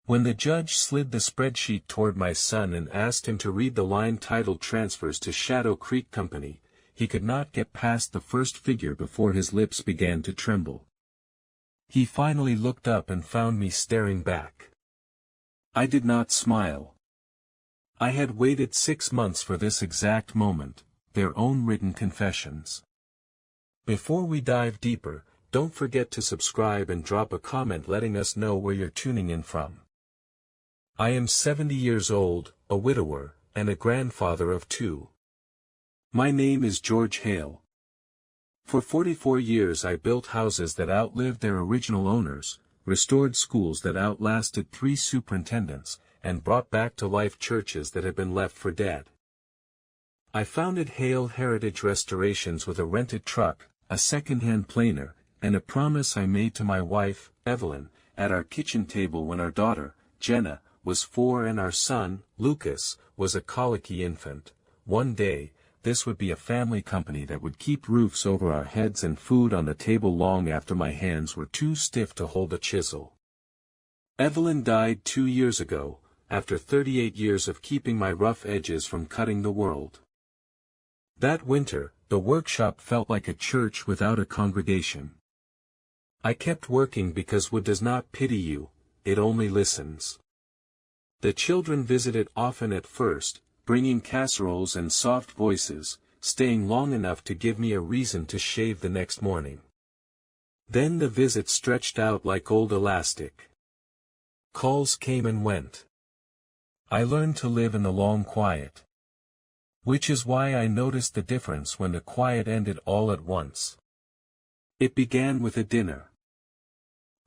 When the judge slid the spreadsheet toward my son and asked him to read the line titled Transfers to Shadow Creek Company, he could not get past the first figure before his lips began to tremble. He finally looked up and found me staring back. I did not smile. I had waited 6 months for this exact moment, their own written confessions. Before we dive deeper, don't forget to subscribe and drop a comment letting us know where you're tuning in from. I am 70 years old, a widower, and a grandfather of 2. My name is George Hale. For 44 years I built houses that outlived their original owners, restored schools that outlasted 3 superintendents, and brought back to life churches that had been left for dead. I founded Hale Heritage Restorations with a rented truck, a second-hand planer, and a promise I made to my wife, Evelyn, at our kitchen table when our daughter, Jenna, was 4 and our son, Lucas, was a colicky infant. One day, this would be a family company that would keep roofs over our heads and food on the table long after my hands were too stiff to hold a chisel. Evelyn died 2 years ago, after 38 years of keeping my rough edges from cutting the world. That winter, the workshop felt like a church without a congregation. I kept working because wood does not pity you, it only listens. The children visited often at first, bringing casseroles and soft voices, staying long enough to give me a reason to shave the next morning. Then the visit stretched out like old elastic. Calls came and went. I learned to live in the long quiet. Which is why I noticed the difference when the quiet ended all at once. It began with a dinner.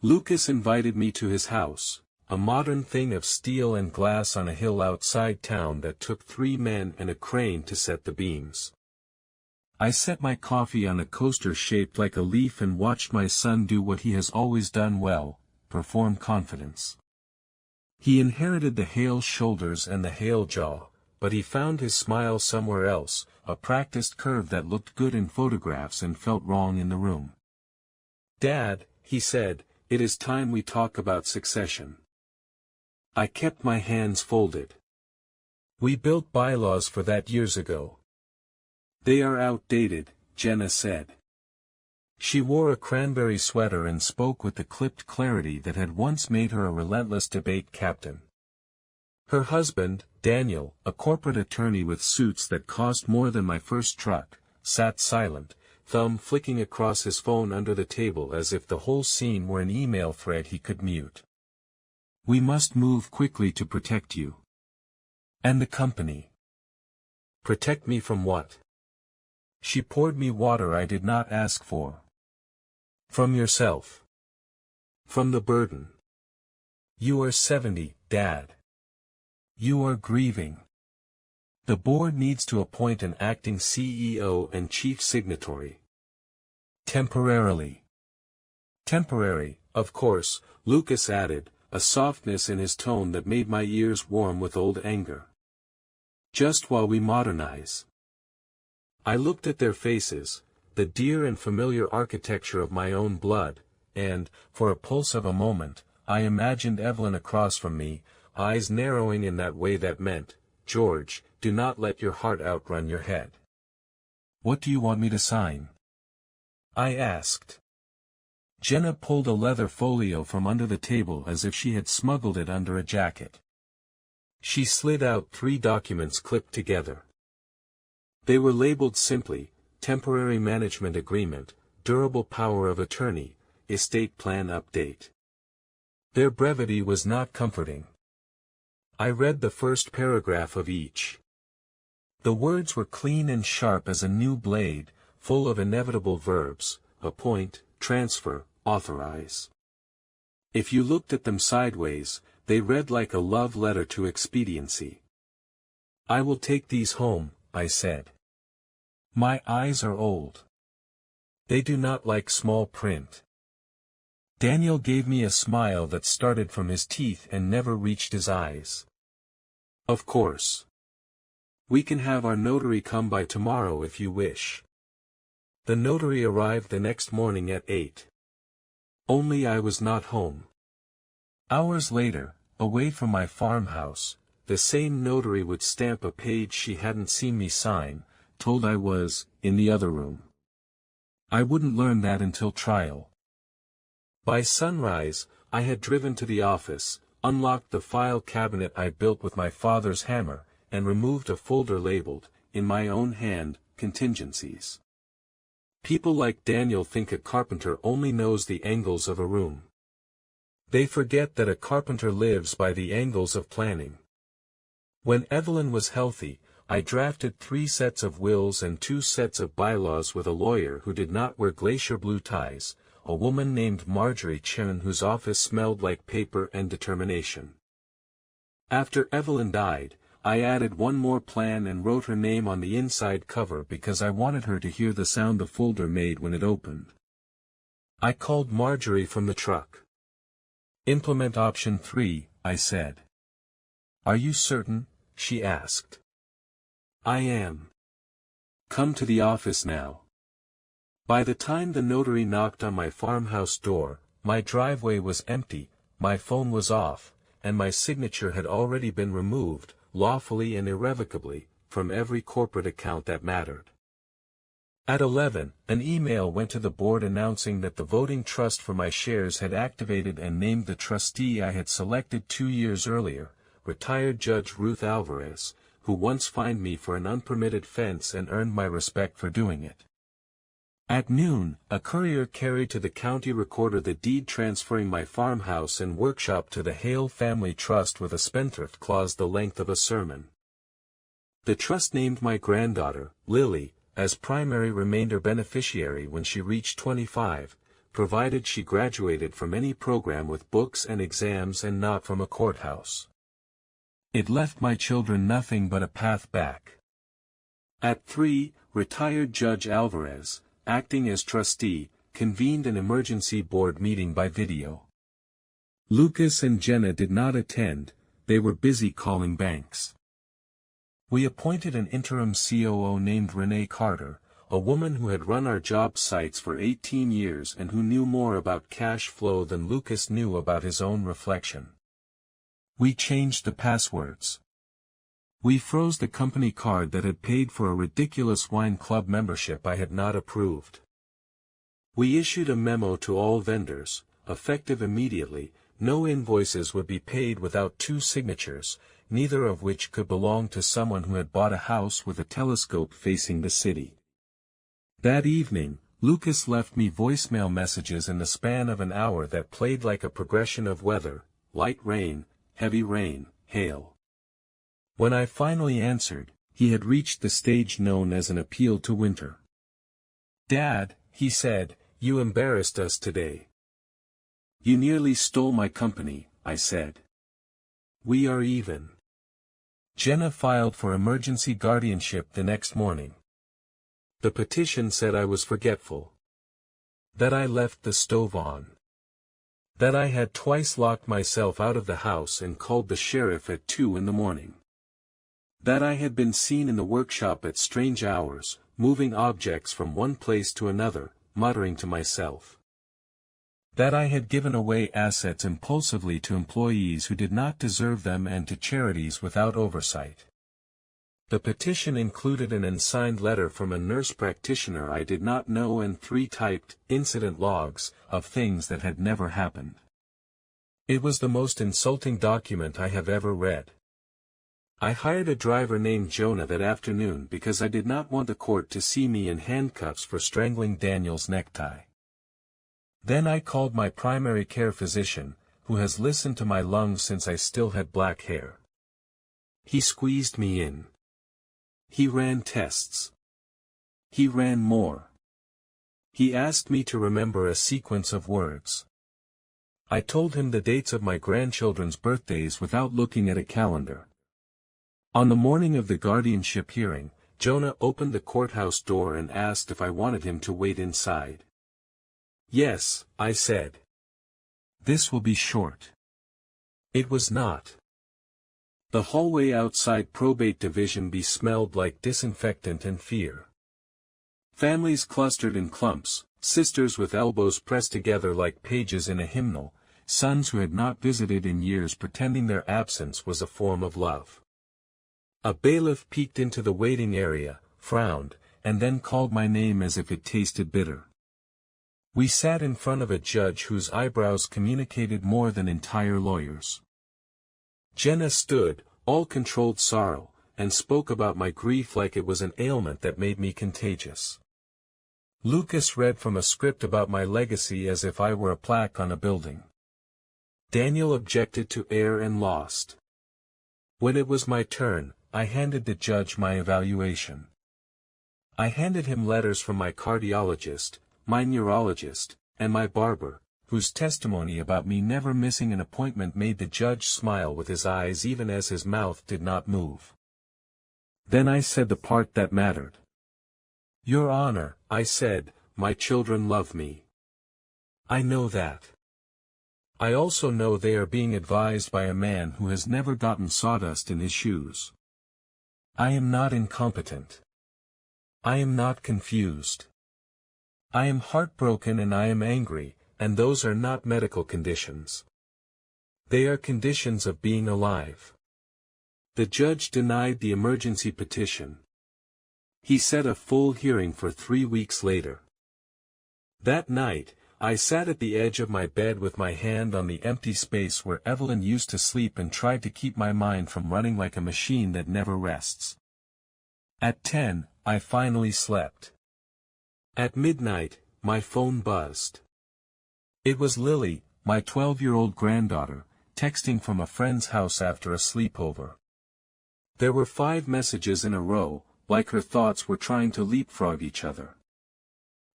Lucas invited me to his house, a modern thing of steel and glass on a hill outside town that took 3 men and a crane to set the beams. I set my coffee on a coaster shaped like a leaf and watched my son do what he has always done well, perform confidence. He inherited the Hale shoulders and the Hale jaw, but he found his smile somewhere else, a practiced curve that looked good in photographs and felt wrong in the room. "Dad," he said, "it is time we talk about succession." I kept my hands folded. "We built bylaws for that years ago." "They are outdated," Jenna said. She wore a cranberry sweater and spoke with the clipped clarity that had once made her a relentless debate captain. Her husband, Daniel, a corporate attorney with suits that cost more than my first truck, sat silent, thumb flicking across his phone under the table as if the whole scene were an email thread he could mute. "We must move quickly to protect you. And the company." "Protect me from what?" She poured me water I did not ask for. "From yourself. From the burden. You are 70, Dad. You are grieving. The board needs to appoint an acting CEO and chief signatory. Temporarily." "Temporary, of course," Lucas added, a softness in his tone that made my ears warm with old anger. "Just while we modernize." I looked at their faces, the dear and familiar architecture of my own blood, and, for a pulse of a moment, I imagined Evelyn across from me, eyes narrowing in that way that meant, "George, do not let your heart outrun your head." "What do you want me to sign?" I asked. Jenna pulled a leather folio from under the table as if she had smuggled it under a jacket. She slid out 3 documents clipped together. They were labeled simply, Temporary Management Agreement, Durable Power of Attorney, Estate Plan Update. Their brevity was not comforting. I read the first paragraph of each. The words were clean and sharp as a new blade, full of inevitable verbs: appoint, transfer, authorize. If you looked at them sideways, they read like a love letter to expediency. "I will take these home," I said. My eyes are old. They do not like small print. Daniel gave me a smile that started from his teeth and never reached his eyes. "Of course. We can have our notary come by tomorrow if you wish." The notary arrived the next morning at 8. Only I was not home. Hours later, away from my farmhouse, the same notary would stamp a page she hadn't seen me sign, told I was in the other room. I wouldn't learn that until trial. By sunrise, I had driven to the office, unlocked the file cabinet I built with my father's hammer, and removed a folder labeled, in my own hand, Contingencies. People like Daniel think a carpenter only knows the angles of a room. They forget that a carpenter lives by the angles of planning. When Evelyn was healthy, I drafted 3 sets of wills and 2 sets of bylaws with a lawyer who did not wear glacier blue ties, a woman named Marjorie Chen whose office smelled like paper and determination. After Evelyn died, I added one more plan and wrote her name on the inside cover because I wanted her to hear the sound the folder made when it opened. I called Marjorie from the truck. "Implement option 3, I said. "Are you certain?" she asked. "I am. Come to the office now." By the time the notary knocked on my farmhouse door, my driveway was empty, my phone was off, and my signature had already been removed, lawfully and irrevocably, from every corporate account that mattered. At 11, an email went to the board announcing that the voting trust for my shares had activated and named the trustee I had selected 2 years earlier, retired Judge Ruth Alvarez, who once fined me for an unpermitted fence and earned my respect for doing it. At noon, a courier carried to the county recorder the deed transferring my farmhouse and workshop to the Hale Family Trust with a spendthrift clause the length of a sermon. The trust named my granddaughter, Lily, as primary remainder beneficiary when she reached 25, provided she graduated from any program with books and exams and not from a courthouse. It left my children nothing but a path back. At 3, retired Judge Alvarez, acting as trustee, convened an emergency board meeting by video. Lucas and Jenna did not attend, they were busy calling banks. We appointed an interim COO named Renee Carter, a woman who had run our job sites for 18 years and who knew more about cash flow than Lucas knew about his own reflection. We changed the passwords. We froze the company card that had paid for a ridiculous wine club membership I had not approved. We issued a memo to all vendors, effective immediately, no invoices would be paid without 2 signatures, neither of which could belong to someone who had bought a house with a telescope facing the city. That evening, Lucas left me voicemail messages in the span of an hour that played like a progression of weather: light rain, heavy rain, hail. When I finally answered, he had reached the stage known as an appeal to winter. "Dad," he said, "you embarrassed us today." "You nearly stole my company," I said. "We are even." Jenna filed for emergency guardianship the next morning. The petition said I was forgetful. That I left the stove on. That I had twice locked myself out of the house and called the sheriff at 2 in the morning. That I had been seen in the workshop at strange hours, moving objects from one place to another, muttering to myself. That I had given away assets impulsively to employees who did not deserve them and to charities without oversight. The petition included an unsigned letter from a nurse practitioner I did not know and 3 typed incident logs of things that had never happened. It was the most insulting document I have ever read. I hired a driver named Jonah that afternoon because I did not want the court to see me in handcuffs for strangling Daniel's necktie. Then I called my primary care physician, who has listened to my lungs since I still had black hair. He squeezed me in. He ran tests. He ran more. He asked me to remember a sequence of words. I told him the dates of my grandchildren's birthdays without looking at a calendar. On the morning of the guardianship hearing, Jonah opened the courthouse door and asked if I wanted him to wait inside. "Yes," I said. "This will be short." It was not. The hallway outside probate division B smelled like disinfectant and fear. Families clustered in clumps, sisters with elbows pressed together like pages in a hymnal, sons who had not visited in years pretending their absence was a form of love. A bailiff peeked into the waiting area, frowned, and then called my name as if it tasted bitter. We sat in front of a judge whose eyebrows communicated more than entire lawyers. Jenna stood, all controlled sorrow, and spoke about my grief like it was an ailment that made me contagious. Lucas read from a script about my legacy as if I were a plaque on a building. Daniel objected to heir and lost. When it was my turn, I handed the judge my evaluation. I handed him letters from my cardiologist, my neurologist, and my barber, whose testimony about me never missing an appointment made the judge smile with his eyes even as his mouth did not move. Then I said the part that mattered. "Your Honor," I said, "my children love me. I know that. I also know they are being advised by a man who has never gotten sawdust in his shoes. I am not incompetent. I am not confused. I am heartbroken and I am angry, and those are not medical conditions. They are conditions of being alive." The judge denied the emergency petition. He set a full hearing for 3 weeks later. That night, I sat at the edge of my bed with my hand on the empty space where Evelyn used to sleep and tried to keep my mind from running like a machine that never rests. At 10, I finally slept. At midnight, my phone buzzed. It was Lily, my 12-year-old granddaughter, texting from a friend's house after a sleepover. There were 5 messages in a row, like her thoughts were trying to leapfrog each other.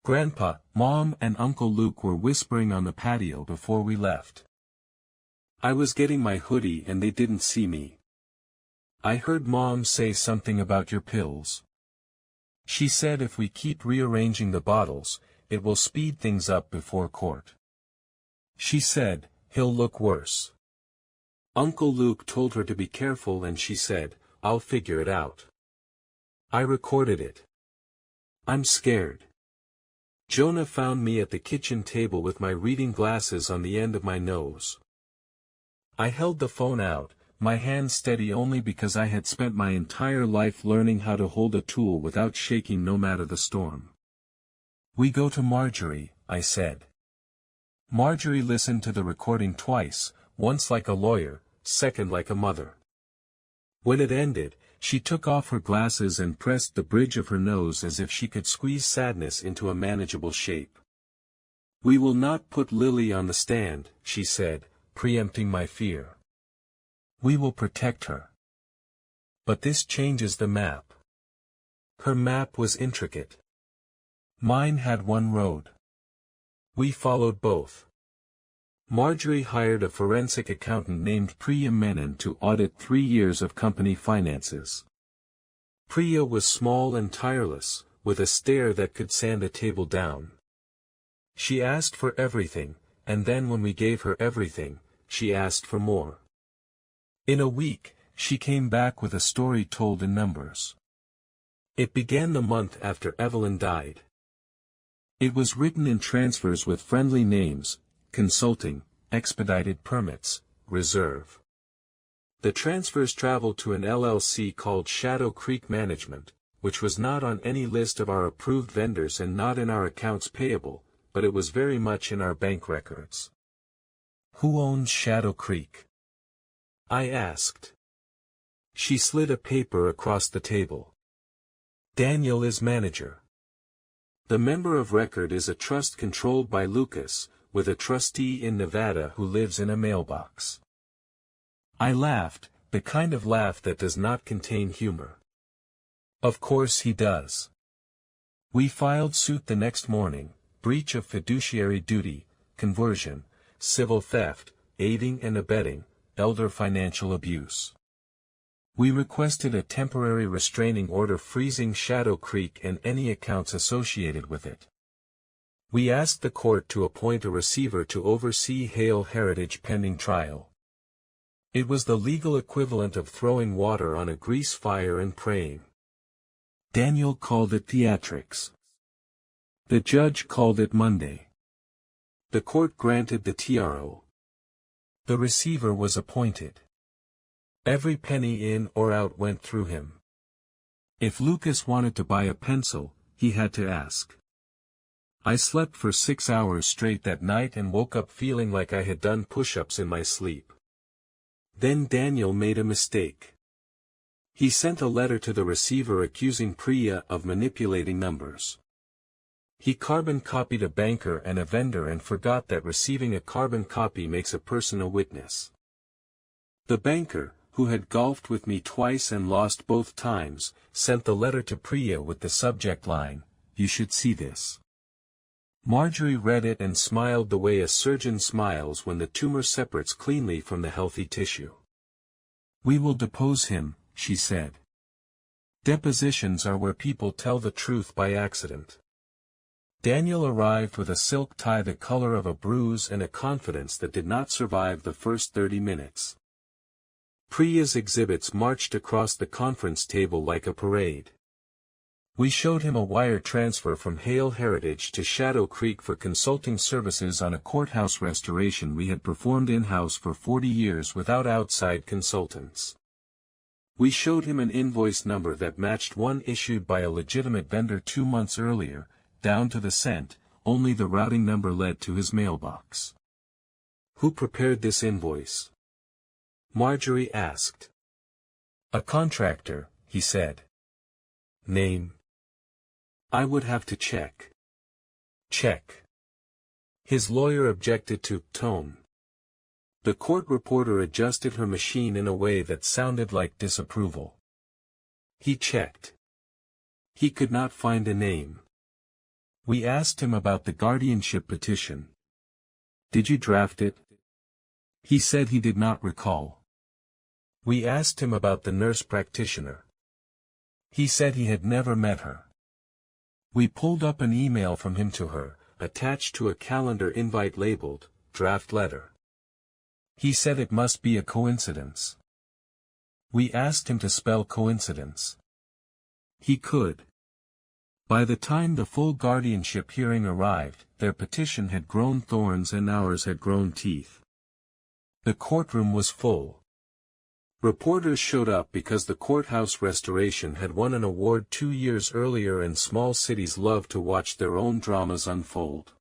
Grandpa, Mom and Uncle Luke were whispering on the patio before we left. I was getting my hoodie and they didn't see me. I heard Mom say something about your pills. She said if we keep rearranging the bottles, it will speed things up before court. She said, "He'll look worse." Uncle Luke told her to be careful and she said, "I'll figure it out." I recorded it. I'm scared. Jonah found me at the kitchen table with my reading glasses on the end of my nose. I held the phone out, my hand steady only because I had spent my entire life learning how to hold a tool without shaking no matter the storm. "We go to Marjorie," I said. Marjorie listened to the recording twice, once like a lawyer, second like a mother. When it ended, she took off her glasses and pressed the bridge of her nose as if she could squeeze sadness into a manageable shape. "We will not put Lily on the stand," she said, preempting my fear. "We will protect her. But this changes the map." Her map was intricate. Mine had one road. We followed both. Marjorie hired a forensic accountant named Priya Menon to audit 3 years of company finances. Priya was small and tireless, with a stare that could sand a table down. She asked for everything, and then when we gave her everything, she asked for more. In a week, she came back with a story told in numbers. It began the month after Evelyn died. It was written in transfers with friendly names: consulting, expedited permits, reserve. The transfers traveled to an LLC called Shadow Creek Management, which was not on any list of our approved vendors and not in our accounts payable, but it was very much in our bank records. "Who owns Shadow Creek?" I asked. She slid a paper across the table. "Daniel is manager. The member of record is a trust controlled by Lucas, with a trustee in Nevada who lives in a mailbox." I laughed, the kind of laugh that does not contain humor. "Of course he does." We filed suit the next morning: breach of fiduciary duty, conversion, civil theft, aiding and abetting, elder financial abuse. We requested a temporary restraining order freezing Shadow Creek and any accounts associated with it. We asked the court to appoint a receiver to oversee Hale Heritage pending trial. It was the legal equivalent of throwing water on a grease fire and praying. Daniel called it theatrics. The judge called it Monday. The court granted the TRO. The receiver was appointed. Every penny in or out went through him. If Lucas wanted to buy a pencil, he had to ask. I slept for 6 hours straight that night and woke up feeling like I had done push-ups in my sleep. Then Daniel made a mistake. He sent a letter to the receiver accusing Priya of manipulating numbers. He carbon copied a banker and a vendor and forgot that receiving a carbon copy makes a person a witness. The banker, who had golfed with me twice and lost both times, sent the letter to Priya with the subject line, "You should see this." Marjorie read it and smiled the way a surgeon smiles when the tumor separates cleanly from the healthy tissue. "We will depose him," she said. Depositions are where people tell the truth by accident. Daniel arrived with a silk tie the color of a bruise and a confidence that did not survive the first 30 minutes. Priya's exhibits marched across the conference table like a parade. We showed him a wire transfer from Hale Heritage to Shadow Creek for consulting services on a courthouse restoration we had performed in-house for 40 years without outside consultants. We showed him an invoice number that matched one issued by a legitimate vendor 2 months earlier, down to the cent, only the routing number led to his mailbox. "Who prepared this invoice?" Marjorie asked. "A contractor," he said. "Name?" "I would have to check." "Check." His lawyer objected to tone. The court reporter adjusted her machine in a way that sounded like disapproval. He checked. He could not find a name. We asked him about the guardianship petition. "Did you draft it?" He said he did not recall. We asked him about the nurse practitioner. He said he had never met her. We pulled up an email from him to her, attached to a calendar invite labeled, "Draft Letter." He said it must be a coincidence. We asked him to spell coincidence. He could. By the time the full guardianship hearing arrived, their petition had grown thorns and ours had grown teeth. The courtroom was full. Reporters showed up because the courthouse restoration had won an award 2 years earlier and small cities love to watch their own dramas unfold.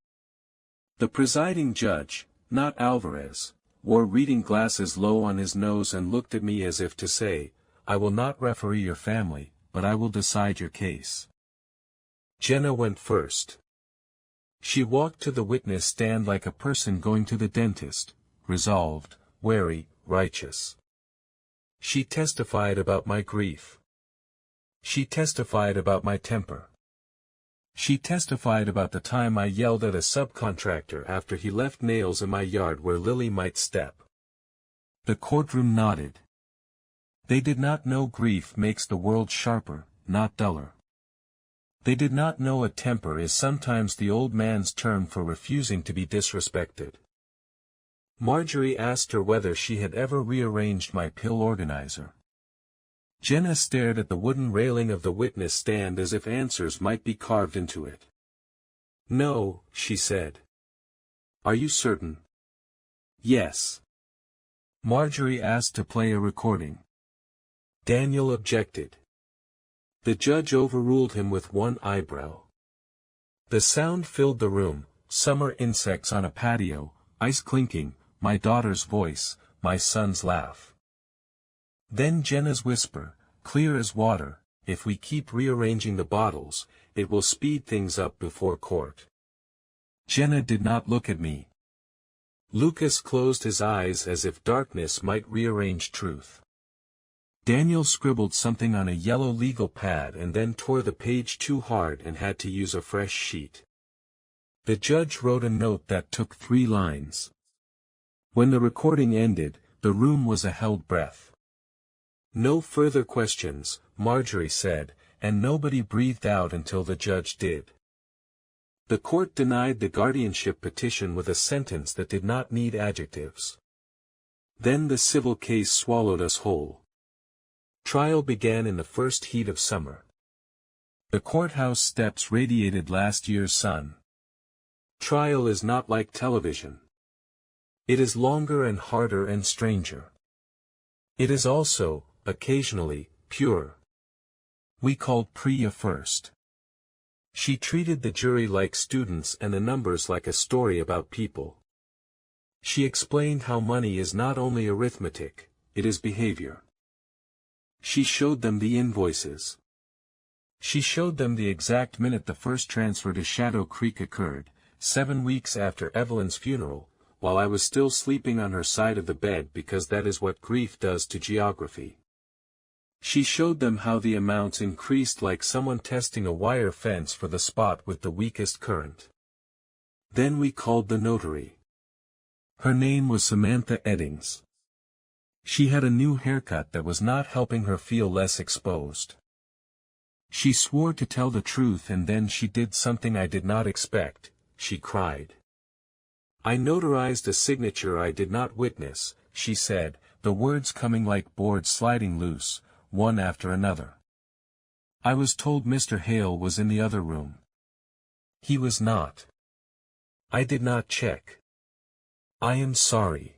The presiding judge, not Alvarez, wore reading glasses low on his nose and looked at me as if to say, "I will not referee your family, but I will decide your case." Jenna went first. She walked to the witness stand like a person going to the dentist, resolved, wary, righteous. She testified about my grief. She testified about my temper. She testified about the time I yelled at a subcontractor after he left nails in my yard where Lily might step. The courtroom nodded. They did not know grief makes the world sharper, not duller. They did not know a temper is sometimes the old man's term for refusing to be disrespected. Marjorie asked her whether she had ever rearranged my pill organizer. Jenna stared at the wooden railing of the witness stand as if answers might be carved into it. "No," she said. "Are you certain?" "Yes." Marjorie asked to play a recording. Daniel objected. The judge overruled him with one eyebrow. The sound filled the room, summer insects on a patio, ice clinking, my daughter's voice, my son's laugh. Then Jenna's whisper, clear as water, "If we keep rearranging the bottles, it will speed things up before court." Jenna did not look at me. Lucas closed his eyes as if darkness might rearrange truth. Daniel scribbled something on a yellow legal pad and then tore the page too hard and had to use a fresh sheet. The judge wrote a note that took 3 lines. When the recording ended, the room was a held breath. "No further questions," Marjorie said, and nobody breathed out until the judge did. The court denied the guardianship petition with a sentence that did not need adjectives. Then the civil case swallowed us whole. Trial began in the first heat of summer. The courthouse steps radiated last year's sun. Trial is not like television. It is longer and harder and stranger. It is also, occasionally, pure. We called Priya first. She treated the jury like students and the numbers like a story about people. She explained how money is not only arithmetic, it is behavior. She showed them the invoices. She showed them the exact minute the first transfer to Shadow Creek occurred, 7 weeks after Evelyn's funeral, while I was still sleeping on her side of the bed because that is what grief does to geography. She showed them how the amounts increased like someone testing a wire fence for the spot with the weakest current. Then we called the notary. Her name was Samantha Eddings. She had a new haircut that was not helping her feel less exposed. She swore to tell the truth and then she did something I did not expect, she cried. I notarized a signature I did not witness, she said, the words coming like boards sliding loose, one after another. I was told Mr. Hale was in the other room. He was not. I did not check. I am sorry.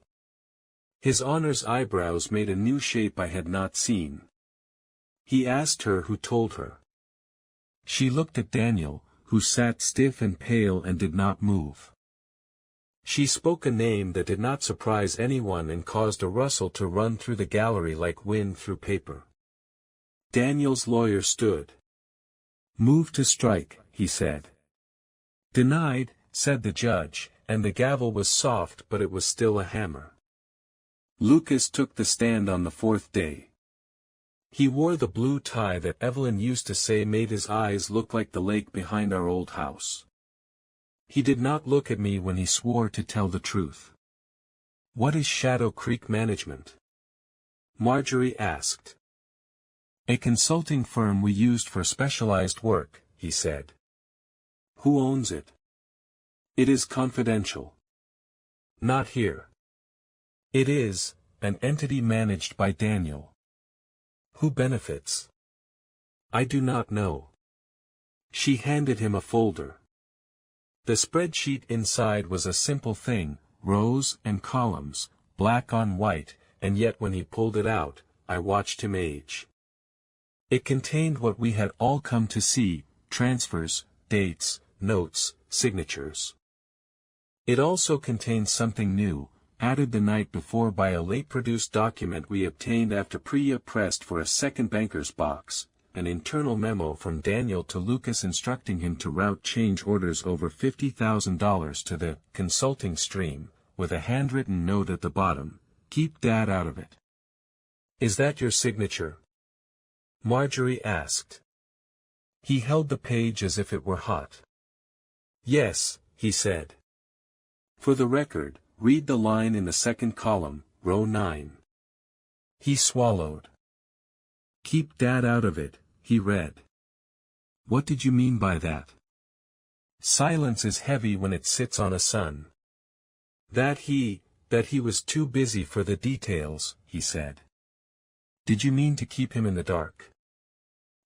His Honor's eyebrows made a new shape I had not seen. He asked her who told her. She looked at Daniel, who sat stiff and pale and did not move. She spoke a name that did not surprise anyone and caused a rustle to run through the gallery like wind through paper. Daniel's lawyer stood. Move to strike, he said. Denied, said the judge, and the gavel was soft but it was still a hammer. Lucas took the stand on the 4th day. He wore the blue tie that Evelyn used to say made his eyes look like the lake behind our old house. He did not look at me when he swore to tell the truth. What is Shadow Creek Management? Marjorie asked. A consulting firm we used for specialized work, he said. Who owns it? It is confidential. Not here. It is, an entity managed by Daniel. Who benefits? I do not know. She handed him a folder. The spreadsheet inside was a simple thing, rows and columns, black on white, and yet when he pulled it out, I watched him age. It contained what we had all come to see, transfers, dates, notes, signatures. It also contained something new, added the night before by a late-produced document we obtained after Priya pressed for a second banker's box, an internal memo from Daniel to Lucas instructing him to route change orders over $50,000 to the consulting stream, with a handwritten note at the bottom, keep Dad out of it. Is that your signature? Marjorie asked. He held the page as if it were hot. Yes, he said. For the record, read the line in the second column, row 9. He swallowed. Keep Dad out of it, he read. What did you mean by that? Silence is heavy when it sits on a son. That he was too busy for the details, he said. Did you mean to keep him in the dark?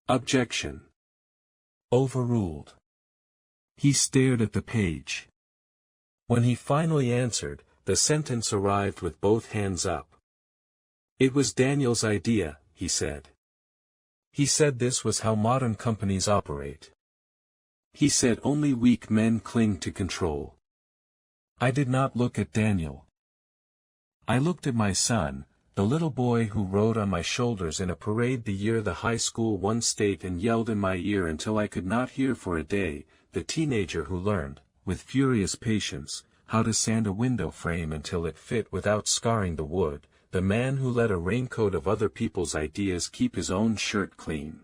Objection. Overruled. He stared at the page. When he finally answered, the sentence arrived with both hands up. It was Daniel's idea, he said. He said this was how modern companies operate. He said only weak men cling to control. I did not look at Daniel. I looked at my son, the little boy who rode on my shoulders in a parade the year the high school won state and yelled in my ear until I could not hear for a day, the teenager who learned, with furious patience, how to sand a window frame until it fit without scarring the wood, the man who let a raincoat of other people's ideas keep his own shirt clean.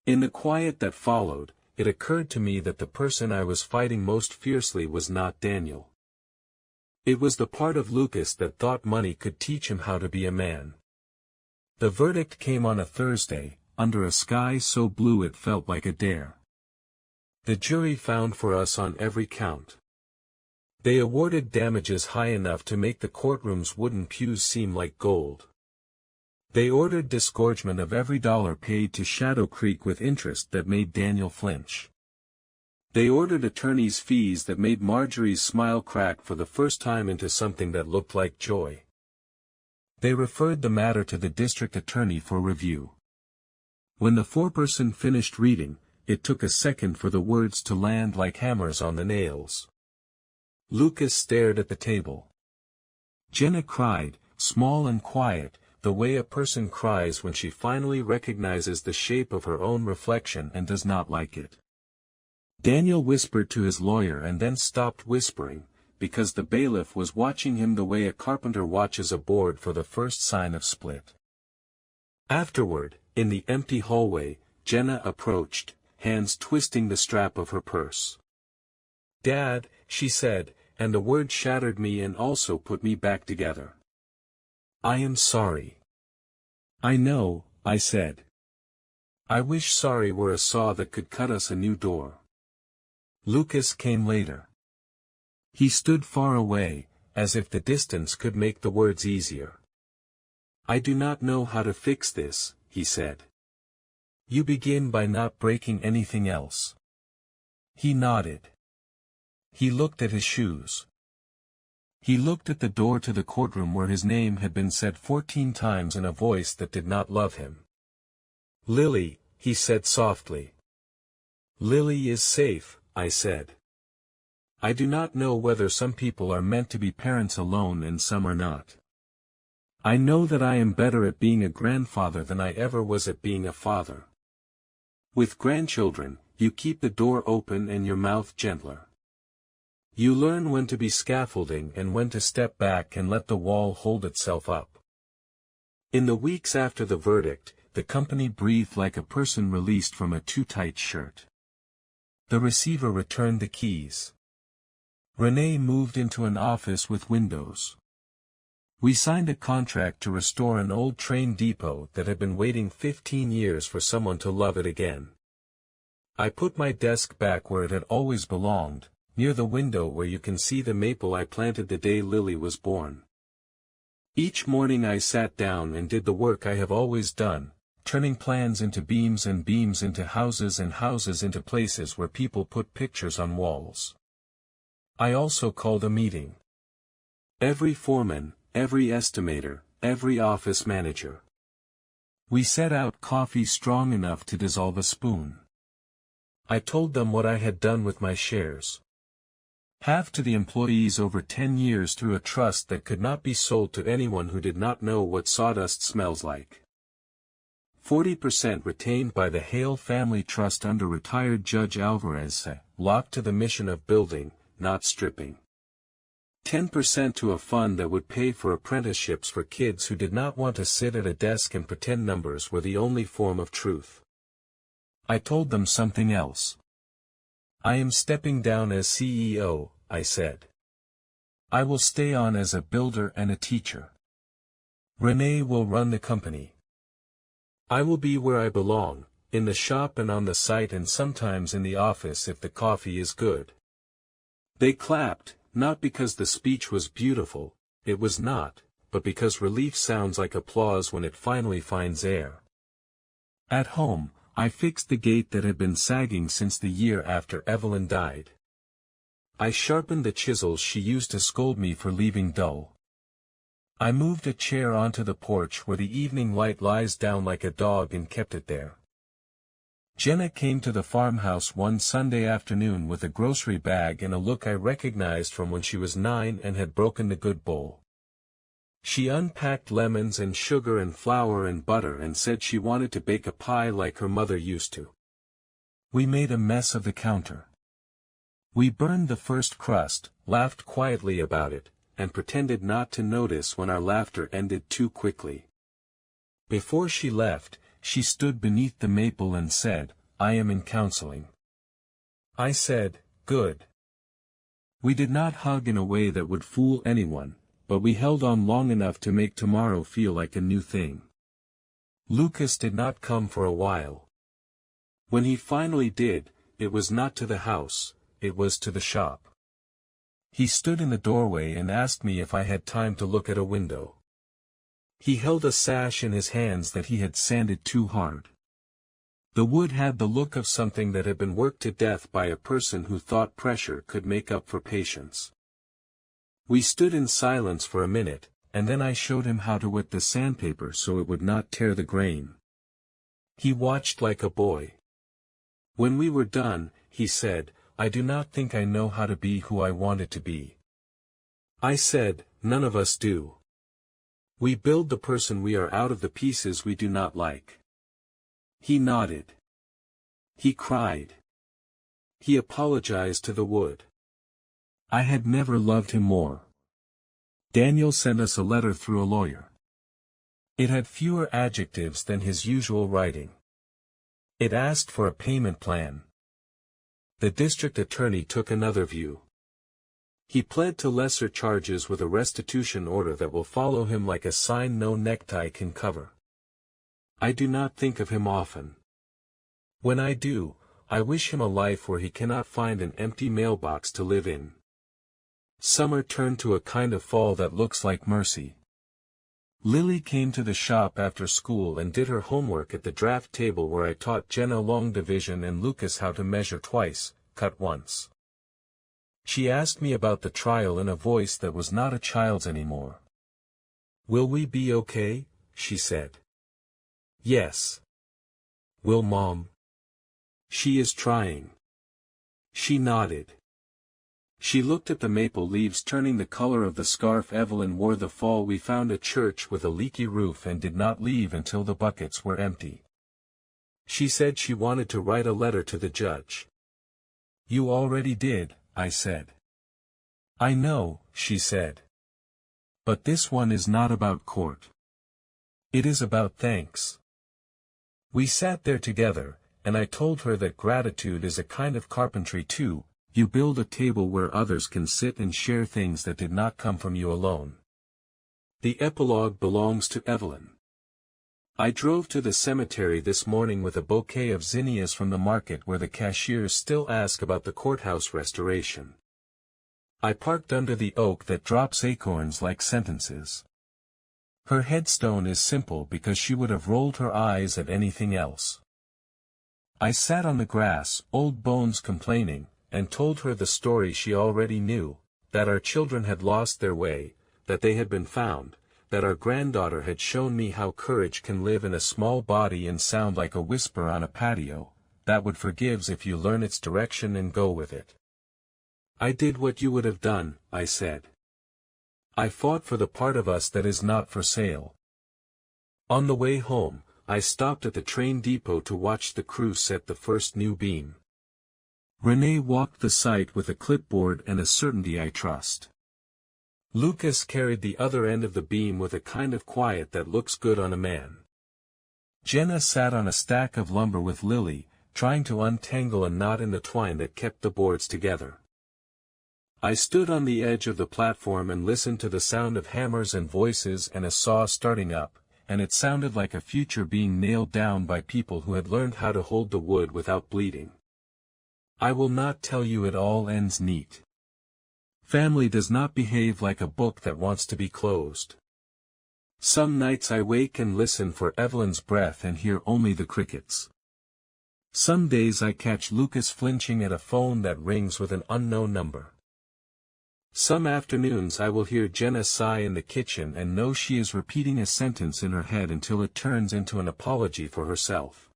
In the quiet that followed, it occurred to me that the person I was fighting most fiercely was not Daniel. It was the part of Lucas that thought money could teach him how to be a man. The verdict came on a Thursday, under a sky so blue it felt like a dare. The jury found for us on every count. They awarded damages high enough to make the courtroom's wooden pews seem like gold. They ordered disgorgement of every dollar paid to Shadow Creek with interest that made Daniel flinch. They ordered attorney's fees that made Marjorie's smile crack for the first time into something that looked like joy. They referred the matter to the district attorney for review. When the foreperson finished reading, it took a second for the words to land like hammers on the nails. Lucas stared at the table. Jenna cried, small and quiet, the way a person cries when she finally recognizes the shape of her own reflection and does not like it. Daniel whispered to his lawyer and then stopped whispering, because the bailiff was watching him the way a carpenter watches a board for the first sign of split. Afterward, in the empty hallway, Jenna approached, hands twisting the strap of her purse. "Dad," she said, and the word shattered me and also put me back together. "I am sorry." "I know," I said. "I wish sorry were a saw that could cut us a new door." Lucas came later. He stood far away, as if the distance could make the words easier. "I do not know how to fix this," he said. "You begin by not breaking anything else." He nodded. He looked at his shoes. He looked at the door to the courtroom where his name had been said 14 times in a voice that did not love him. "Lily," he said softly. "Lily is safe," I said. I do not know whether some people are meant to be parents alone and some are not. I know that I am better at being a grandfather than I ever was at being a father. With grandchildren, you keep the door open and your mouth gentler. You learn when to be scaffolding and when to step back and let the wall hold itself up. In the weeks after the verdict, the company breathed like a person released from a too-tight shirt. The receiver returned the keys. Renee moved into an office with windows. We signed a contract to restore an old train depot that had been waiting 15 years for someone to love it again. I put my desk back where it had always belonged, near the window where you can see the maple I planted the day Lily was born. Each morning I sat down and did the work I have always done, turning plans into beams and beams into houses and houses into places where people put pictures on walls. I also called a meeting. Every foreman, every estimator, every office manager. We set out coffee strong enough to dissolve a spoon. I told them what I had done with my shares. Half to the employees over 10 years through a trust that could not be sold to anyone who did not know what sawdust smells like. 40% retained by the Hale Family Trust under retired Judge Alvarez, locked to the mission of building, not stripping. 10% to a fund that would pay for apprenticeships for kids who did not want to sit at a desk and pretend numbers were the only form of truth. I told them something else. I am stepping down as CEO, I said. I will stay on as a builder and a teacher. Renee will run the company. I will be where I belong, in the shop and on the site and sometimes in the office if the coffee is good. They clapped, not because the speech was beautiful, it was not, but because relief sounds like applause when it finally finds air. At home, I fixed the gate that had been sagging since the year after Evelyn died. I sharpened the chisels she used to scold me for leaving dull. I moved a chair onto the porch where the evening light lies down like a dog and kept it there. Jenna came to the farmhouse one Sunday afternoon with a grocery bag and a look I recognized from when she was 9 and had broken the good bowl. She unpacked lemons and sugar and flour and butter and said she wanted to bake a pie like her mother used to. We made a mess of the counter. We burned the first crust, laughed quietly about it, and pretended not to notice when our laughter ended too quickly. Before she left, she stood beneath the maple and said, "I am in counseling." I said, "Good." We did not hug in a way that would fool anyone, but we held on long enough to make tomorrow feel like a new thing. Lucas did not come for a while. When he finally did, it was not to the house, it was to the shop. He stood in the doorway and asked me if I had time to look at a window. He held a sash in his hands that he had sanded too hard. The wood had the look of something that had been worked to death by a person who thought pressure could make up for patience. We stood in silence for a minute, and then I showed him how to wet the sandpaper so it would not tear the grain. He watched like a boy. When we were done, he said, "I do not think I know how to be who I wanted to be." I said, "None of us do. We build the person we are out of the pieces we do not like." He nodded. He cried. He apologized to the wood. I had never loved him more. Daniel sent us a letter through a lawyer. It had fewer adjectives than his usual writing. It asked for a payment plan. The district attorney took another view. He pled to lesser charges with a restitution order that will follow him like a sign no necktie can cover. I do not think of him often. When I do, I wish him a life where he cannot find an empty mailbox to live in. Summer turned to a kind of fall that looks like mercy. Lily came to the shop after school and did her homework at the draft table where I taught Jenna long division and Lucas how to measure twice, cut once. She asked me about the trial in a voice that was not a child's anymore. "Will we be okay?" she said. "Yes." "Will Mom?" "She is trying." She nodded. She looked at the maple leaves turning the color of the scarf Evelyn wore the fall we found a church with a leaky roof and did not leave until the buckets were empty. She said she wanted to write a letter to the judge. "You already did," I said. "I know," she said. "But this one is not about court. It is about thanks." We sat there together, and I told her that gratitude is a kind of carpentry too. You build a table where others can sit and share things that did not come from you alone. The epilogue belongs to Evelyn. I drove to the cemetery this morning with a bouquet of zinnias from the market where the cashiers still ask about the courthouse restoration. I parked under the oak that drops acorns like sentences. Her headstone is simple because she would have rolled her eyes at anything else. I sat on the grass, old bones complaining, and told her the story she already knew, that our children had lost their way, that they had been found, that our granddaughter had shown me how courage can live in a small body and sound like a whisper on a patio, that would forgives if you learn its direction and go with it. "I did what you would have done," I said. "I fought for the part of us that is not for sale." On the way home, I stopped at the train depot to watch the crew set the first new beam. Renee walked the site with a clipboard and a certainty I trust. Lucas carried the other end of the beam with a kind of quiet that looks good on a man. Jenna sat on a stack of lumber with Lily, trying to untangle a knot in the twine that kept the boards together. I stood on the edge of the platform and listened to the sound of hammers and voices and a saw starting up, and it sounded like a future being nailed down by people who had learned how to hold the wood without bleeding. I will not tell you it all ends neat. Family does not behave like a book that wants to be closed. Some nights I wake and listen for Evelyn's breath and hear only the crickets. Some days I catch Lucas flinching at a phone that rings with an unknown number. Some afternoons I will hear Jenna sigh in the kitchen and know she is repeating a sentence in her head until it turns into an apology for herself.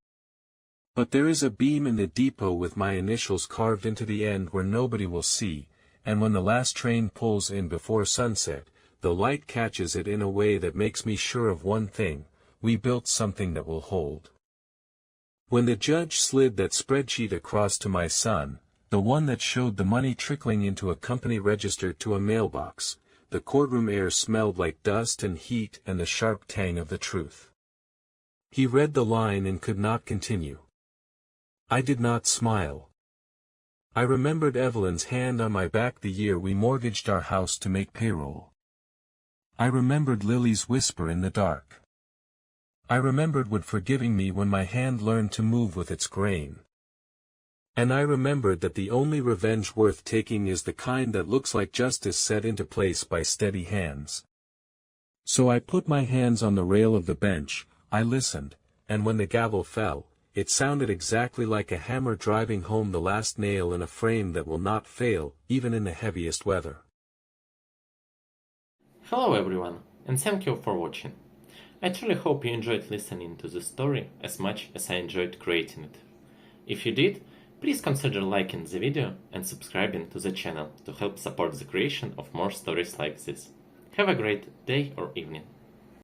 But there is a beam in the depot with my initials carved into the end where nobody will see, and when the last train pulls in before sunset, the light catches it in a way that makes me sure of one thing: we built something that will hold. When the judge slid that spreadsheet across to my son, the one that showed the money trickling into a company register to a mailbox, the courtroom air smelled like dust and heat and the sharp tang of the truth. He read the line and could not continue. I did not smile. I remembered Evelyn's hand on my back the year we mortgaged our house to make payroll. I remembered Lily's whisper in the dark. I remembered Wood forgiving me when my hand learned to move with its grain. And I remembered that the only revenge worth taking is the kind that looks like justice set into place by steady hands. So I put my hands on the rail of the bench, I listened, and when the gavel fell, It sounded exactly like a hammer driving home the last nail in a frame that will not fail, even in the heaviest weather. Hello everyone, and thank you for watching. I truly hope you enjoyed listening to the story as much as I enjoyed creating it. If you did, please consider liking the video and subscribing to the channel to help support the creation of more stories like this. Have a great day or evening.